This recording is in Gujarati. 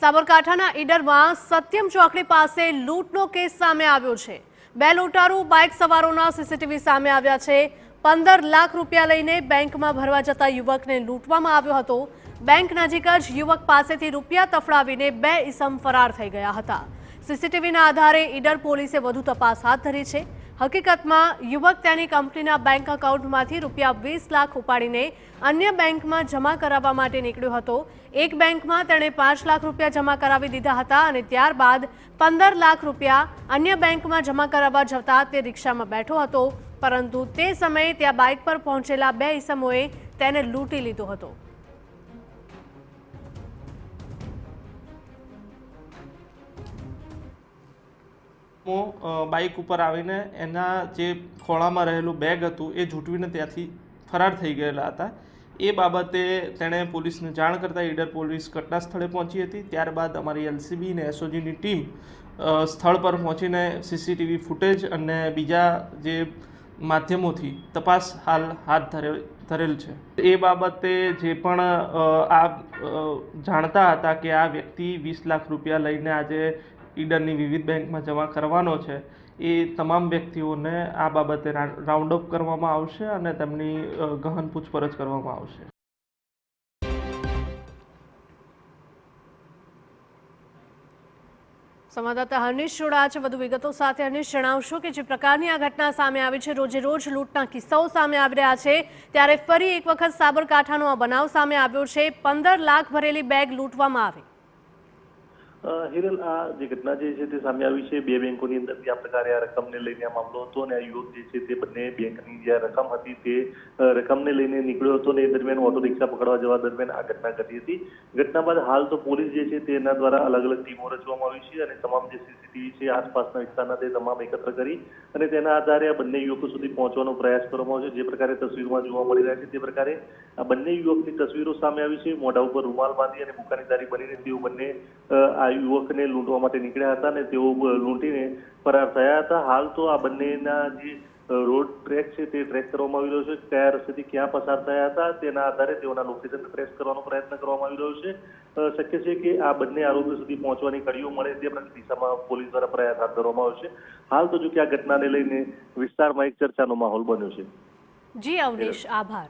સાબરકાંઠાના ઈડરમાં સત્યમ ચોકડી પાસે લૂંટનો કેસ સામે આવ્યો છે। બે લૂંટારૂ બાઇક સવારોના સીસીટીવી સામે આવ્યા છે। 15 લાખ રૂપિયા લઈને બેંકમાં ભરવા જતા યુવકને લૂંટવામાં આવ્યો હતો। બેંક નજીક જ યુવક પાસેથી રૂપિયા તફડાવીને બે ઈસમ ફરાર થઈ ગયા હતા। સીસીટીવીના આધારે ઈડર પોલીસે વધુ તપાસ હાથ ધરી છે। હકીકતમાં યુવક તેની કંપનીના બેંક એકાઉન્ટમાંથી રૂપિયા 20 લાખ ઉપાડીને અન્ય બેંકમાં જમા કરાવવા માટે નીકળ્યો હતો। એક બેંકમાં તેણે 5 લાખ રૂપિયા જમા કરાવી દીધા હતા અને ત્યારબાદ 15 લાખ રૂપિયા અન્ય બેંકમાં જમા કરાવવા જતા તે રિક્ષામાં બેઠો હતો, પરંતુ તે સમયે ત્યાં બાઇક પર પહોંચેલા બે ઈસમોએ તેને લૂંટી લીધો હતો। બાઇક ઉપર આવીને એના જે ખોળામાં રહેલું બેગ હતું એ ઝૂંટવીને ત્યાંથી ફરાર થઈ ગયેલા હતા। એ બાબતે તેણે પોલીસને જાણ કરતાં ઈડર પોલીસ ઘટના સ્થળે પહોંચી હતી। ત્યારબાદ અમારી એલસીબી અને એસઓજીની ટીમ સ્થળ પર પહોંચીને સીસીટીવી ફૂટેજ અને બીજા જે માધ્યમોથી તપાસ હાલ હાથ ધરેલ છે। એ બાબતે જે પણ આ જાણતા હતા કે આ વ્યક્તિ 20 લાખ રૂપિયા લઈને આજે ઈડરની વિવિધ બેંકમાં જમા કરવાનો છે, એ તમામ વ્યક્તિઓને આ બાબતે રાઉન્ડ અપ કરવામાં આવશે અને તેમની ગહન પૂછપરછ કરવામાં આવશે। સંવાદદાતા હર્નિશ જોડાયા છે વધુ વિગતો સાથે। હર્નિશ, જણાવશો કે જે પ્રકારની આ ઘટના સામે આવી છે, રોજે રોજ લૂંટના કિસ્સાઓ સામે આવી રહ્યા છે, ત્યારે ફરી એક વખત સાબરકાંઠાનો આ બનાવ સામે આવ્યો છે। 15 લાખ ભરેલી બેગ લૂંટવામાં આવી। હિરલ, આ જે ઘટના જે છે તે સામે આવી છે, બે બેંકોની અંદર આ પ્રકારે આ રકમને લઈને આ મામલો હતો અને આ યુવક જે છે તે બંને બેંકની જે રકમ હતી તે રકમને લઈને નીકળ્યો હતો અને એ દરમિયાન ઓટો રિક્ષા પકડવા જવા દરમિયાન આ ઘટના ઘટી હતી। ઘટના બાદ હાલ તો પોલીસ જે છે તેના દ્વારા અલગ અલગ ટીમો રચવામાં આવી છે અને તમામ જે સીસીટીવી છે આસપાસના વિસ્તારના તે તમામ એકત્ર કરી અને તેના આધારે આ બંને યુવકો સુધી પહોંચવાનો પ્રયાસ કરવામાં આવ્યો છે। જે પ્રકારે તસવીરોમાં જોવા મળી રહ્યા છે તે પ્રકારે આ બંને યુવકની તસવીરો સામે આવી છે। મોઢા ઉપર રૂમાલ બાંધી અને બુકાનીદારી બનીને તેઓ બંને આ યુવકને લૂંટવા માટે નીકળ્યા હતા અને તેઓ લૂંટીને ફરાર થયા હતા। હાલ તો આ બંનેના જે રોડ ટ્રેક છે તે ટ્રેક કરવામાં આવી રહ્યો છે। કયા રસ્તેથી ક્યાં પસાર થયા હતા તેના આધારે તેઓના લોકેશન ટ્રેસ કરવાનો પ્રયત્ન કરવામાં આવી રહ્યો છે। શક્ય છે કે આ બંને આરોપીઓ સુધી પહોંચવાની કડીઓ મળે તે દિશામાં પોલીસ દ્વારા પ્રયાસ હાથ ધરવામાં આવ્યો છે। હાલ તો જો કે આ ઘટનાને લઈને વિસ્તારમાં એક ચર્ચાનો માહોલ બન્યો છે। જી અવનીશ, આભાર।